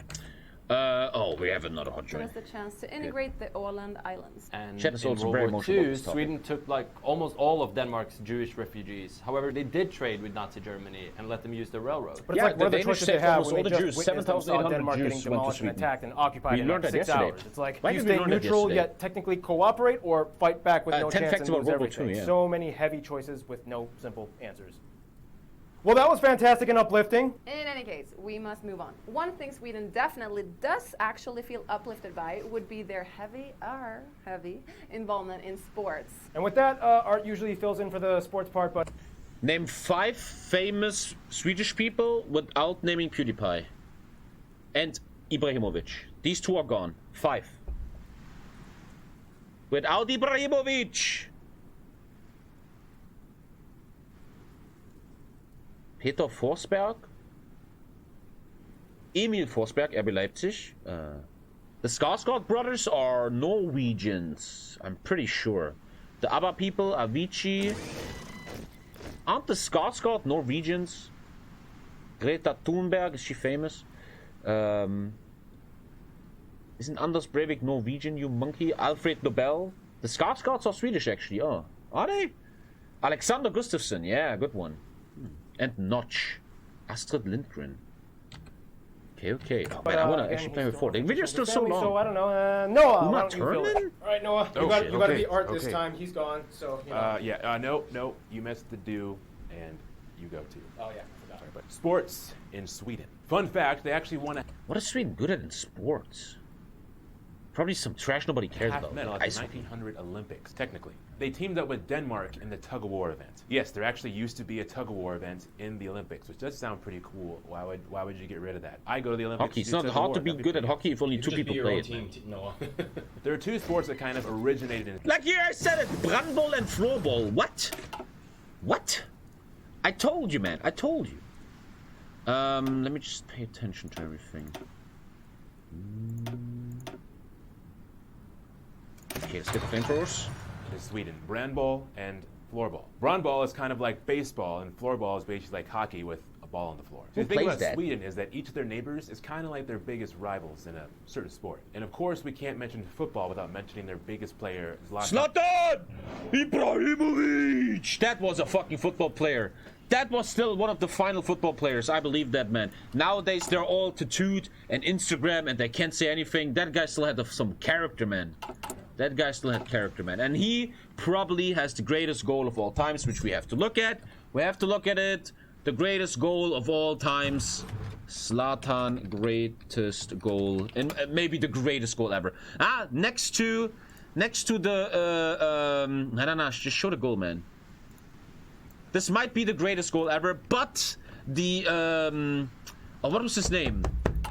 We have another hot us joint. the chance to integrate the Åland Islands. And Chet is in also World very War emotional about II, this topic. Sweden took like almost all of Denmark's Jewish refugees. However, they did trade with Nazi Germany and let them use the railroad. But it's like one of the choices they have when they just witnessed them saw Denmark getting demolished and attacked and occupied We in learned like that 6 yesterday. hours. It's like Why you did we stay learn that neutral yesterday? yet technically cooperate, or fight back with no 10 chance facts and about lose World War everything. II, yeah. So many heavy choices with no simple answers. Well, that was fantastic and uplifting. In any case, we must move on. One thing Sweden definitely does actually feel uplifted by would be their heavy involvement in sports. And with that, Art usually fills in for the sports part, but Name 5 famous Swedish people without naming PewDiePie. And Ibrahimovic. These two are gone. 5. Without Ibrahimovic. Peter Forsberg. Emil Forsberg, RB Leipzig. The Skarsgård brothers are Norwegians, I'm pretty sure. The ABBA people, Avicii. Aren't the Skarsgård Norwegians? Greta Thunberg, is she famous? Isn't Anders Breivik Norwegian, you monkey? Alfred Nobel? The Skarsgårds are Swedish, actually. Oh, are they? Alexander Gustafsson, yeah, good one. And Notch. Astrid Lindgren. Okay. Oh, man, I want to actually play with 4. The video's still so long. So I don't know. Noah, Uma why don't you fill it? Thurman? All right, Noah, you got to be Art this time. He's gone, so you know. No, you missed the do, and you go too. Oh yeah, I forgot. But sports in Sweden. Fun fact: they actually won a What is Sweden good at in sports? Probably some trash nobody cares half about. medal Like at ice the hockey. 1900 Olympics. Technically, they teamed up with Denmark in the tug of war event. Yes, there actually used to be a tug of war event in the Olympics, which does sound pretty cool. Why would you get rid of that? I go to the Olympics. Hockey. It's to do not tug of hard war. to be That'd good at pretty hockey if only 2 people play it. man. Noah. There are 2 sports that kind of originated in. Like here I said it, brandball and floorball. What? I told you, man. I told you. Let me just pay attention to everything. Okay, let's get the flamethrowers. In Sweden, brandball and floorball. Brandball is kind of like baseball, and floorball is basically like hockey with a ball on the floor. Who The thing plays about that? Sweden is that each of their neighbors is kind of like their biggest rivals in a certain sport. And of course, we can't mention football without mentioning their biggest player, Zlatan Ibrahimovic! That was a fucking football player. That was still one of the final football players. I believe that, man. Nowadays, they're all tattooed and Instagram and they can't say anything. That guy still had some character, man. That guy still had character, man. And he probably has the greatest goal of all times, which we have to look at. We have to look at it. The greatest goal of all times. Zlatan, greatest goal. And maybe the greatest goal ever. Next to the... no, just show the goal, man. This might be the greatest goal ever, but the... what was his name?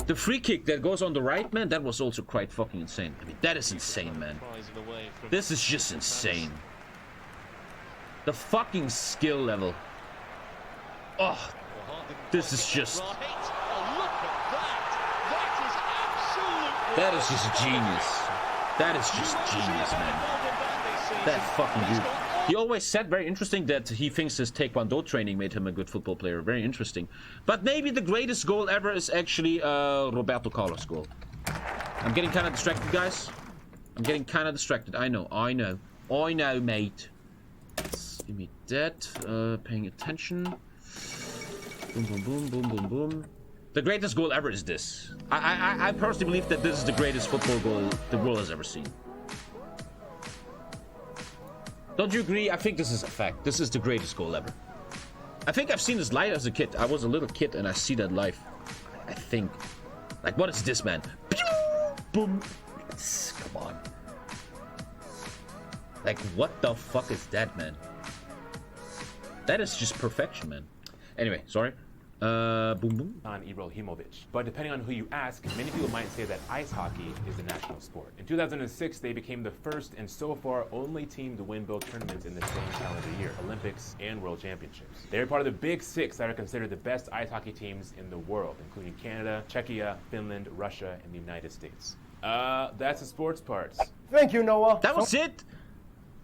The free kick that goes on the right, man, that was also quite fucking insane. I mean, that is insane, man. This is just insane. The fucking skill level. Oh, this is just... That is just genius. That is just genius, man. That fucking dude. He always said, very interesting, that he thinks his Taekwondo training made him a good football player. Very interesting. But maybe the greatest goal ever is actually Roberto Carlos' goal. I'm getting kind of distracted, guys. I'm getting kind of distracted. I know, mate. Let's give me that. Paying attention. Boom, boom, boom, boom, boom, boom. The greatest goal ever is this. I personally believe that this is the greatest football goal the world has ever seen. Don't you agree? I think this is a fact. This is the greatest goal ever. I think I've seen this live as a kid. I was a little kid and I see that live. I think. Like, what is this, man? Pew! Boom. Come on. Like, what the fuck is that, man? That is just perfection, man. Anyway, sorry. Boom boom. On Ibrahimovic. But depending on who you ask, many people might say that ice hockey is a national sport. In 2006, they became the first and so far only team to win both tournaments in the same calendar year, Olympics and World Championships. They're part of the Big Six that are considered the best ice hockey teams in the world, including Canada, Czechia, Finland, Russia, and the United States. That's the sports parts. Thank you, Noah. That was it.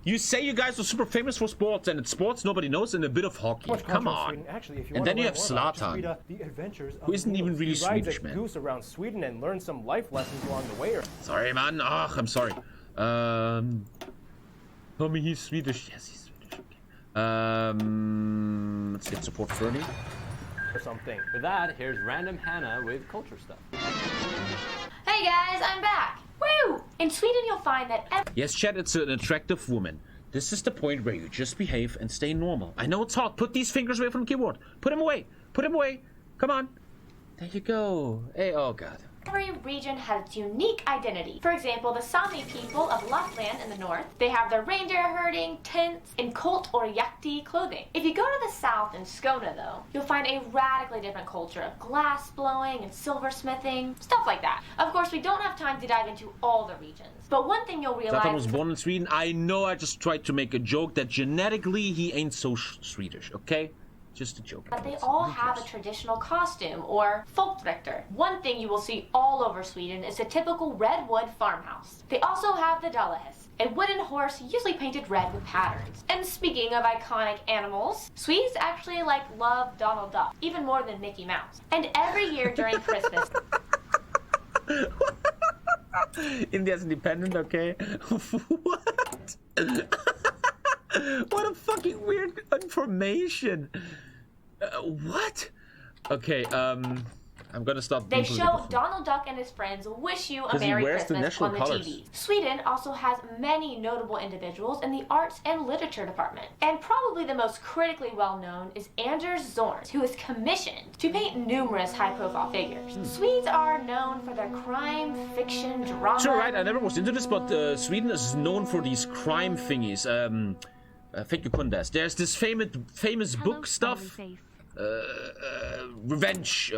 You say you guys are super famous for sports, and it's sports nobody knows, and a bit of hockey. Come on. Actually, if you and want then to you learn have more about it, just Zlatan, read, the adventures of who isn't even really He rides Swedish, a man. goose around Sweden and learns some life lessons along the way. Sorry, man. Ugh, I'm sorry. Tommy, he's Swedish. Yes, he's Swedish. Okay. Let's get support 30. Or something. With that, here's Random Hannah with culture stuff. Hey guys, I'm back. Woo! In Sweden, you'll find that Yes, Chad, it's an attractive woman. This is the point where you just behave and stay normal. I know it's hard. Put these fingers away from the keyboard. Put them away. Put them away. Come on. There you go. Hey, oh god. every region has its unique identity. For example, the Sami people of Lapland in the north, they have their reindeer herding, tents, and cult or yakti clothing. If you go to the south in Skåne though, you'll find a radically different culture of glass blowing and silversmithing, stuff like that. Of course, we don't have time to dive into all the regions, but one thing you'll realize— Zlatan was born in Sweden. I know I just tried to make a joke that genetically he ain't so Swedish, okay? Just a joke. But they all have a traditional costume, or folkdräkter. One thing you will see all over Sweden is a typical redwood farmhouse. They also have the Dalahäst, a wooden horse usually painted red with patterns. And speaking of iconic animals, Swedes actually love Donald Duck, even more than Mickey Mouse. And every year during Christmas... India's independent, okay? What? What a fucking weird information. What? Okay, I'm gonna stop. They show Donald Duck and his friends wish you a Merry Christmas on the TV. Sweden also has many notable individuals in the arts and literature department. And probably the most critically well known is Anders Zorn, who is commissioned to paint numerous high-profile figures. Swedes are known for their crime, fiction, drama... Sure, right, I never was into this, but Sweden is known for these crime thingies. Thank you, Kundas. There's this famous book stuff. Revenge.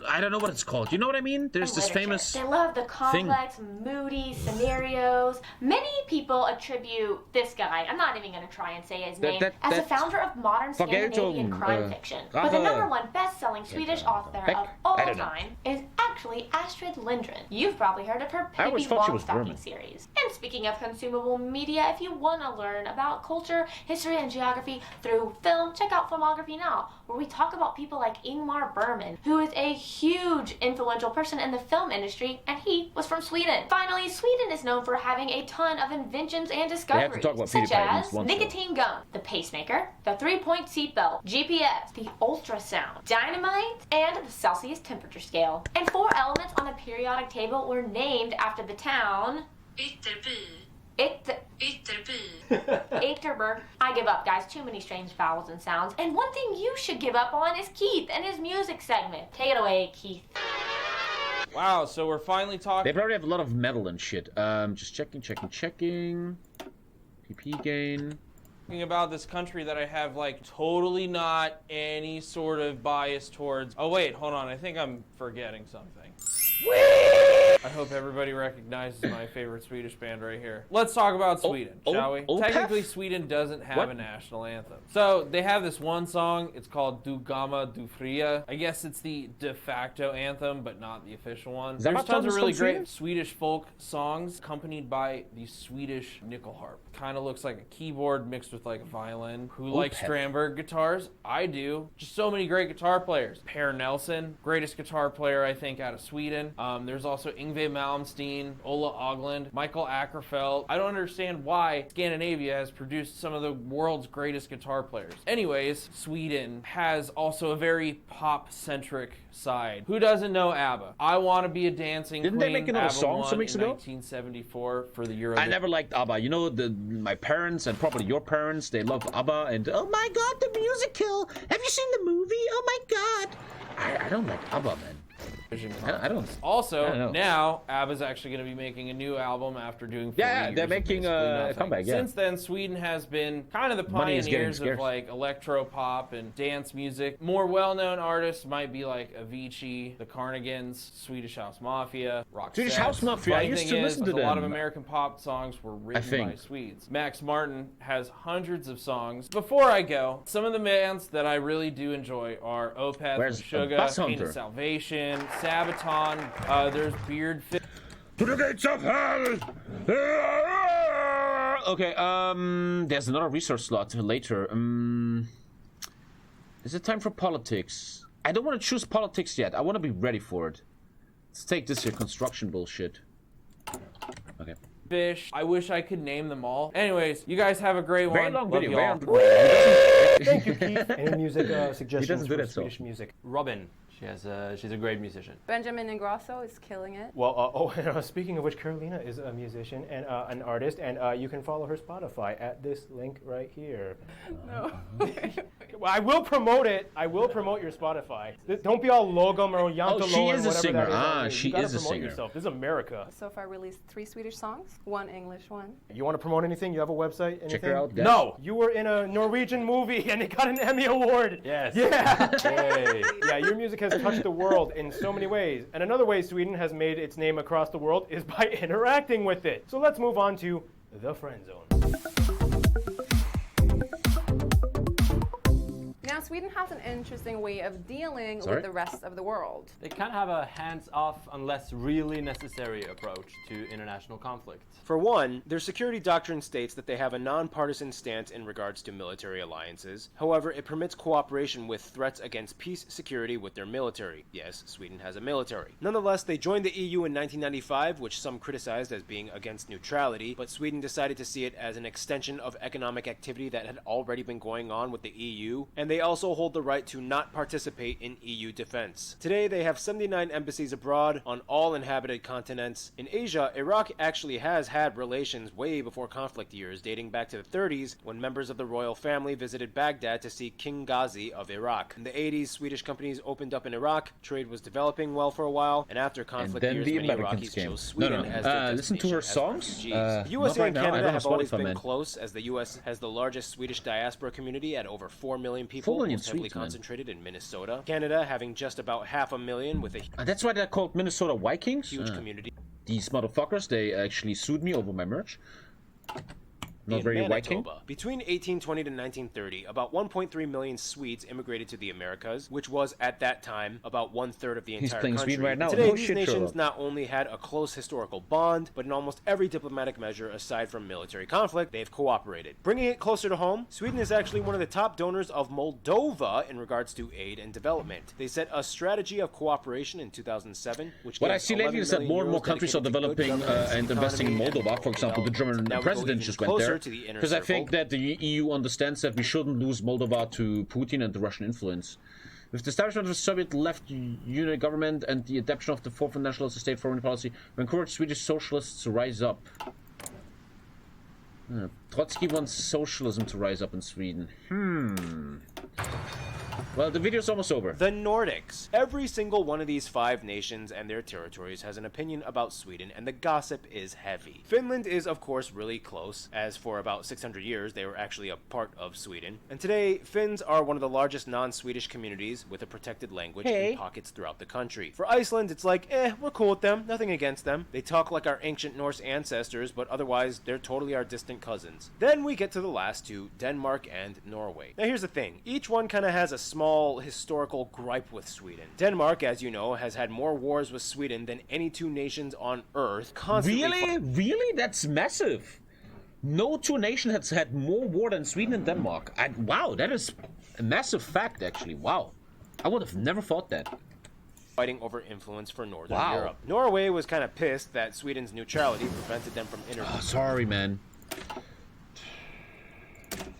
I don't know what it's called. You know what I mean? There's this famous They love the complex, moody scenarios. Many people attribute this guy, I'm not even going to try and say his name, as the founder of modern Scandinavian crime fiction. But the #1 best-selling Swedish author of all time is actually Astrid Lindgren. You've probably heard of her Pippi Longstocking series. And speaking of consumable media, if you want to learn about culture, history, and geography through film, check out Filmography Now, where we talk about people like Ingmar Bergman, who is a huge influential person in the film industry, and he was from Sweden. Finally, Sweden is known for having a ton of inventions and discoveries, such as nicotine gum, the pacemaker, the 3-point seatbelt, GPS, the ultrasound, dynamite, and the Celsius temperature scale. And 4 elements on the periodic table were named after the town Ytterby. I give up, guys. Too many strange vowels and sounds. And one thing you should give up on is Keith and his music segment. Take it away, Keith. Wow, so we're finally talking. They probably have a lot of metal and shit. Just checking. PP gain. Talking about this country that I have, totally not any sort of bias towards. Oh, wait, hold on. I think I'm forgetting something. I hope everybody recognizes my favorite Swedish band right here. Let's talk about Sweden, shall we? Technically, Sweden doesn't have a national anthem. So, they have this one song. It's called Du Gamla Du Fria. I guess it's the de facto anthem, but not the official one. There's tons of really great Swedish folk songs accompanied by the Swedish nickel harp. Kind of looks like a keyboard mixed with a violin. Who likes Strandberg guitars? I do. Just so many great guitar players. Per Nelson, greatest guitar player I think out of Sweden. There's also Yngwie Malmsteen, Ola Öglund, Michael Ackerfeldt. I don't understand why Scandinavia has produced some of the world's greatest guitar players. Anyways, Sweden has also a very pop-centric side. Who doesn't know ABBA? I Want to Be a Dancing Queen. Didn't they make another song some weeks ago? 1974 for the Euro. I never liked ABBA. You know, my parents and probably your parents, they love ABBA, and oh my god, the musical! Have you seen the movie? Oh my god! I don't like ABBA, man. I don't. Also, I don't know. now ABBA's actually going to be making a new album after doing 4 Yeah, years they're of making basically a nothing. comeback, yeah. Since then, Sweden has been kind of the Money is getting pioneers of scarce. like electro pop and dance music. More well-known artists might be like Avicii, the Carnigans, Swedish House Mafia, Roxette. Swedish House Mafia, I Funny used thing to is, listen to A lot of them. American pop songs were written think. by Swedes. Max Martin has hundreds of songs. Before I go, some of the bands that I really do enjoy are Opeth, Where's a Sugar, Bus Pain Hunter? of Salvation, Sabaton. There's Beardfit. To the gates of hell! Okay, there's another resource slot later. Is it time for politics? I don't want to choose politics yet. I want to be ready for it. Let's take this here construction bullshit. Okay. Fish. I wish I could name them all. Anyways, you guys have a great Very one. long Love video. y'all. Thank you, Keith. Any music suggestions doesn't do for that, so. Swedish music? Robin. She's a great musician. Benjamin Ingrosso is killing it. Well, speaking of which, Carolina is a musician and an artist, and you can follow her Spotify at this link right here. No. Well, I will promote it. I will promote your Spotify. Don't be all logum or yantalo Oh, she is a whatever singer. that is. Ah, You she gotta is a promote singer. Yourself. This is America. So far released 3 Swedish songs, 1 English one. You want to promote anything? You have a website? Anything? Check her out, guys. No, you were in a Norwegian movie and it got an Emmy Award. Yes. Yeah. Hey. Yeah, your music has touched the world in so many ways. And another way Sweden has made its name across the world is by interacting with it. So let's move on to the friend zone. Now, Sweden has an interesting way of dealing Sorry? with the rest of the world. They kind of have a hands-off unless really necessary approach to international conflict. For one, their security doctrine states that they have a nonpartisan stance in regards to military alliances. However, it permits cooperation with threats against peace security with their military. Yes, Sweden has a military. Nonetheless, they joined the EU in 1995, which some criticized as being against neutrality, but Sweden decided to see it as an extension of economic activity that had already been going on with the EU, and they also hold the right to not participate in EU defense. Today, they have 79 embassies abroad on all inhabited continents. In Asia, Iraq actually has had relations way before conflict years, dating back to the 30s, when members of the royal family visited Baghdad to see King Ghazi of Iraq. In the 80s, Swedish companies opened up in Iraq, trade was developing well for a while, and after conflict then years, the many Americans Iraqis came. chose Sweden as their listen to her destination as songs. refugees. The USA not right and now. I Canada don't have have always Spotify, been man. close, as the US has the largest Swedish diaspora community at over 4 million 4 people, million most heavily Swedes, man. concentrated in Minnesota. Canada having just about 500,000 with a That's why they're called Minnesota Vikings. huge community. These motherfuckers, they actually sued me over my merch. Not in very Manitoba. Viking. Between 1820 to 1930, about 1.3 million Swedes immigrated to the Americas, which was at that time about 1/3 of the He's entire playing country. Sweden right now. Today, No these shit, nations Sherlock. not only had a close historical bond, but in almost every diplomatic measure aside from military conflict, they've cooperated. Bringing it closer to home, Sweden is actually one of the top donors of Moldova in regards to aid and development. They set a strategy of cooperation in 2007, which What I gives see lately 11 is that million more and more euros countries are dedicated to good developing governance, and investing in economy, Moldova. For example, the German Now we go president even just went closer there. to the inner Because I circle. think that the EU understands that we shouldn't lose Moldova to Putin and the Russian influence. With the establishment of the Soviet left unit government and the adoption of the fourth nationalist state foreign policy, we encourage Swedish socialists to rise up. Trotsky wants socialism to rise up in Sweden. Well, the video's almost over. The Nordics. Every single one of these 5 nations and their territories has an opinion about Sweden, and the gossip is heavy. Finland is, of course, really close, as for about 600 years they were actually a part of Sweden. And today, Finns are one of the largest non-Swedish communities with a protected language in pockets throughout the country. For Iceland, it's like, we're cool with them, nothing against them. They talk like our ancient Norse ancestors, but otherwise, they're totally our distant cousins. Then we get to the last 2, Denmark and Norway. Now here's the thing, each one kind of has a small historical gripe with Sweden. Denmark, as you know, has had more wars with Sweden than any 2 nations on Earth. Constantly Really? That's massive. No 2 nation has had more war than Sweden and Denmark. Wow, that is a massive fact, actually. Wow. I would have never thought that. Fighting over influence for Northern Wow. Europe. Norway was kind of pissed that Sweden's neutrality prevented them from Sorry, man.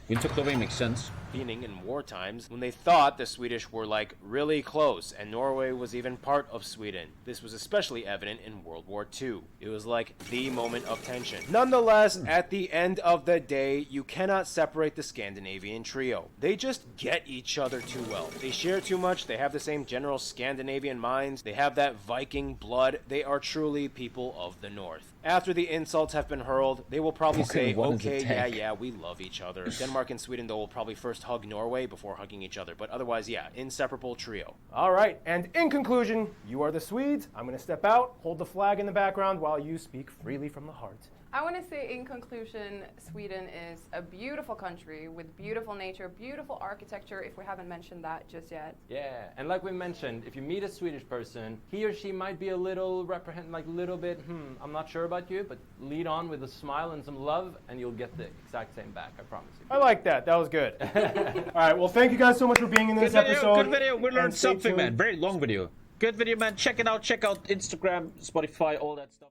Winter clothing makes sense. beginning in war times when they thought the Swedish were like really close and Norway was even part of Sweden. This was especially evident in World War II. It was like the moment of tension. Nonetheless, at the end of the day, you cannot separate the Scandinavian trio. They just get each other too well. They share too much, they have the same general Scandinavian minds, they have that Viking blood, they are truly people of the North. After the insults have been hurled, they will probably say, okay, yeah, we love each other. Denmark and Sweden, though, will probably first hug Norway before hugging each other. But otherwise, yeah, inseparable trio. All right, and in conclusion, you are the Swedes. I'm going to step out, hold the flag in the background while you speak freely from the heart. I want to say, in conclusion, Sweden is a beautiful country with beautiful nature, beautiful architecture, if we haven't mentioned that just yet. Yeah, and like we mentioned, if you meet a Swedish person, he or she might be a little I'm not sure about you, but lead on with a smile and some love, and you'll get the exact same back, I promise you. I like that. That was good. All right, well, thank you guys so much for being in this episode. Good video. We learned something, man. Very long video. Good video, man. Check it out. Check out Instagram, Spotify, all that stuff.